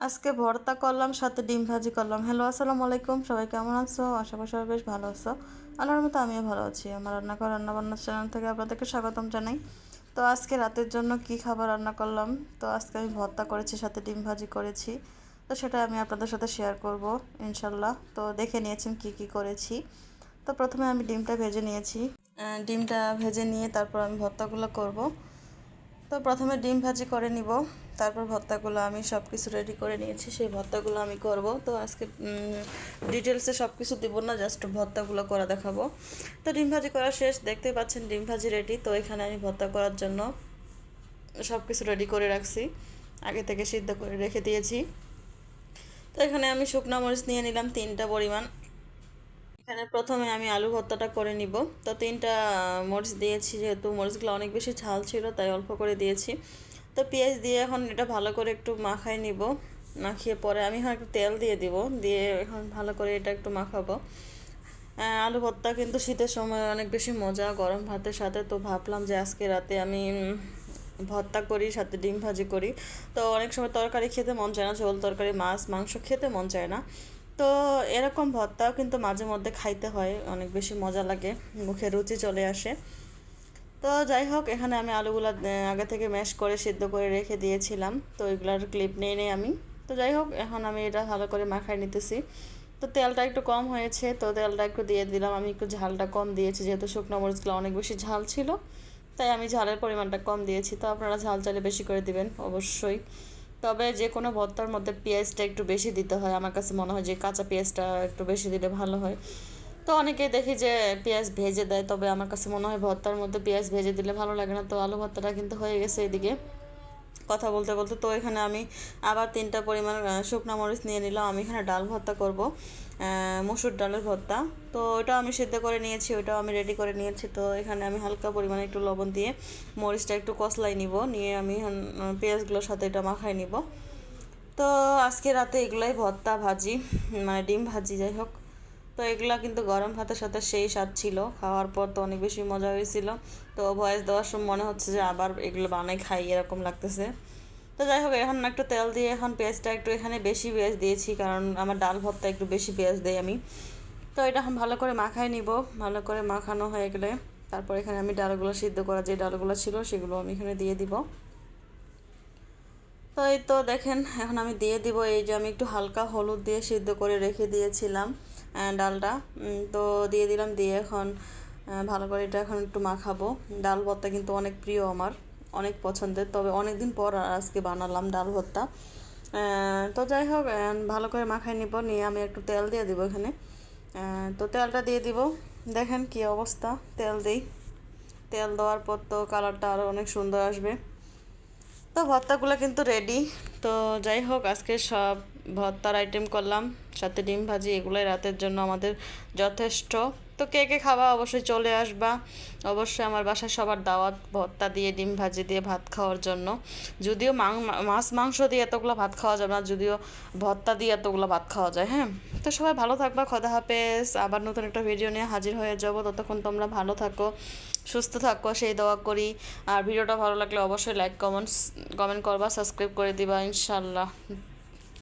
আজকে ভর্তা করলাম, সাথে ডিম ভাজি করলাম। হ্যালো, আসসালামু আলাইকুম, সবাই কেমন আছো? আশা করি সবাই বেশ ভালো আছো। আল্লাহর মতো আমিও ভালো আছি। আমার রান্নাবান্নার চ্যানেল থেকে আপনাদেরকে স্বাগতম জানাই। তো আজকে রাতের জন্য কি খাবার রান্না করলাম, তো আজকে আমি ভর্তা করেছি, সাথে ডিম ভাজি করেছি। তো সেটা আমি আপনাদের সাথে শেয়ার করব ইনশাল্লাহ। তো দেখে নিয়েছেন কি কি করেছি। তো প্রথমে আমি ডিমটা ভেজে নিয়েছি। ডিমটা ভেজে নিয়ে তারপর আমি ভর্তাগুলো করব। তো প্রথমে ডিম ভাজি করে নিব, তারপর ভর্তাগুলো আমি সব কিছু রেডি করে নিয়েছি, সেই ভর্তাগুলো আমি করব। তো আজকে ডিটেলসে সব কিছু দেবো না, জাস্ট ভর্তাগুলো করা দেখাবো। তো ডিম ভাজি করা শেষ, দেখতেই পাচ্ছেন ডিম ভাজি রেডি। তো এখানে আমি ভর্তা করার জন্য সব কিছু রেডি করে রাখছি, আগে থেকে সিদ্ধ করে রেখে দিয়েছি। তো এখানে আমি শুকনো মরিচ নিয়ে নিলাম 3টা পরিমাণ। এখানে প্রথমে আমি আলু ভর্তাটা করে নিব। তো 3টা মরিচ দিয়েছি, যেহেতু মরিচগুলো অনেক বেশি ঝাল ছিল তাই অল্প করে দিয়েছি। তো পেঁয়াজ দিয়ে এখন এটা ভালো করে একটু মাখাই নিব। মাখিয়ে পরে আমি এখন একটু তেল দিয়ে দিব, দিয়ে এখন ভালো করে এটা একটু মাখাবো। আলু ভর্তা কিন্তু শীতের সময় অনেক বেশি মজা গরম ভাতের সাথে। তো ভাবলাম যে আজকে রাতে আমি ভর্তা করি, সাথে ডিম ভাজি করি। তো অনেক সময় তরকারি খেতে মন চায় না, ঝোল তরকারি মাছ মাংস খেতে মন চায় না। তো এরকম ভর্তাও কিন্তু মাঝে মধ্যে খাইতে হয়, অনেক বেশি মজা লাগে, মুখে রুচি চলে আসে। তো যাই হোক, এখানে আমি আলুগুলো আগে থেকে ম্যাশ করে সিদ্ধ করে রেখে দিয়েছিলাম, তো এগুলার ক্লিপ নিয়ে নেই আমি। তো যাই হোক, এখন আমি এটা ভালো করে মাখায় নিতেছি। তো তেলটা একটু কম হয়েছে, তো তেলটা একটু দিয়ে দিলাম। আমি একটু ঝালটা কম দিয়েছি, যেহেতু শুকনো মরিচগুলো অনেক বেশি ঝাল ছিল, তাই আমি ঝালের পরিমাণটা কম দিয়েছি। তো আপনারা ঝাল চাইলে বেশি করে দিবেন অবশ্যই। তবে যে কোনো ভর্তার মধ্যে পেঁয়াজটা একটু বেশি দিতে হয়, আমার কাছে মনে হয় যে কাঁচা পেঁয়াজটা একটু বেশি দিলে ভালো হয়। তো অনেকেই দেখি যে পেঁয়াজ ভেজে দেয়, তবে আমার কাছে মনে হয় ভর্তার মধ্যে পেঁয়াজ ভেজে দিলে ভালো লাগে না। তো আলু ভর্তাটা কিন্তু হয়ে গেছে এদিকে কথা বলতে বলতে। তো এখানে আমি আবার 3টা পরিমাণ শুকনো মরিচ নিয়ে নিলাম। আমি এখানে ডাল ভর্তা করব, মসুর ডালের ভর্তা। তো ওটাও আমি সিদ্ধ করে নিয়েছি, ওটাও আমি রেডি করে নিয়েছি। তো এখানে আমি হালকা পরিমাণে একটু লবণ দিয়ে মরিচটা একটু কষলাই নিব, নিয়ে আমি পেঁয়াজগুলোর সাথে এটা মাখাই নিব। তো আজকে রাতে এগুলাই ভর্তা ভাজি, মানে ডিম ভাজি যাই হোক। তো এগুলা কিন্তু গরম ভাতের সাথে সেই স্বাদ ছিল, খাওয়ার পর তো অনেক বেশি মজা হয়েছিল। তো ভয়েস দেওয়ার সময় মনে হচ্ছে যে আবার এগুলো বানাই খাই এরকম লাগতেছে। তো যাই হোক, এখন একটু তেল দিয়ে এখন পেঁয়াজটা একটু এখানে বেশি পেঁয়াজ দিয়েছি, কারণ আমার ডাল ভর্তা একটু বেশি পেঁয়াজ দেই আমি। তো এটা এখন ভালো করে মাখাই নিব। ভালো করে মাখানো হয়ে গেলে তারপর এখানে আমি ডালগুলো সিদ্ধ করা যে ডালগুলো ছিল সেগুলো আমি এখানে দিয়ে দিব। তো এই তো দেখেন, এখন আমি দিয়ে দিব। এই যে আমি একটু হালকা হলুদ দিয়ে সিদ্ধ করে রেখে দিয়েছিলাম ডালটা, তো দিয়ে দিলাম। দিয়ে এখন ভালো করে এটা এখন একটু মাখাবো। ডাল ভর্তা কিন্তু অনেক প্রিয় আমার, অনেক পছন্দের। তবে অনেক দিন পর আজকে বানালাম ডাল ভর্তা। তো যাই হোক, ভালো করে মাখাই নিব, নিয়ে আমি একটু তেল দিয়ে দিব এখানে। তো তেলটা দিয়ে দিব, দেখেন কি অবস্থা। তেল দিই, তেল দেওয়ার পর তো কালারটা আরও অনেক সুন্দর আসবে। তো ভর্তাগুলো কিন্তু রেডি। তো যাই হোক, আজকে সব ভর্তার আইটেম করলাম, সাথে ডিম ভাজি, এগুলোই রাতের জন্য আমাদের যথেষ্ট। তো কে কে খাওয়া অবশ্যই চলে আসবা। অবশ্যই আমার বাসায় সবার দাওয়াত, ভর্তা দিয়ে ডিম ভাজি দিয়ে ভাত খাওয়ার জন্য। যদিও মাছ মাংস দিয়ে এতগুলো ভাত খাওয়া যাবে না, যদিও ভর্তা দিয়ে এতগুলো ভাত খাওয়া যায়। হ্যাঁ, তো সবাই ভালো থাকবা, খোদা হাফেজ। আবার নতুন একটা ভিডিও নিয়ে হাজির হয়ে যাবো, ততক্ষণ তোমরা ভালো থাকো, সুস্থ থাকো, সেই দোয়া করি। আর ভিডিওটা ভালো লাগলে অবশ্যই লাইক কমেন্ট করবা, সাবস্ক্রাইব করে দিবা ইনশাল্লাহ।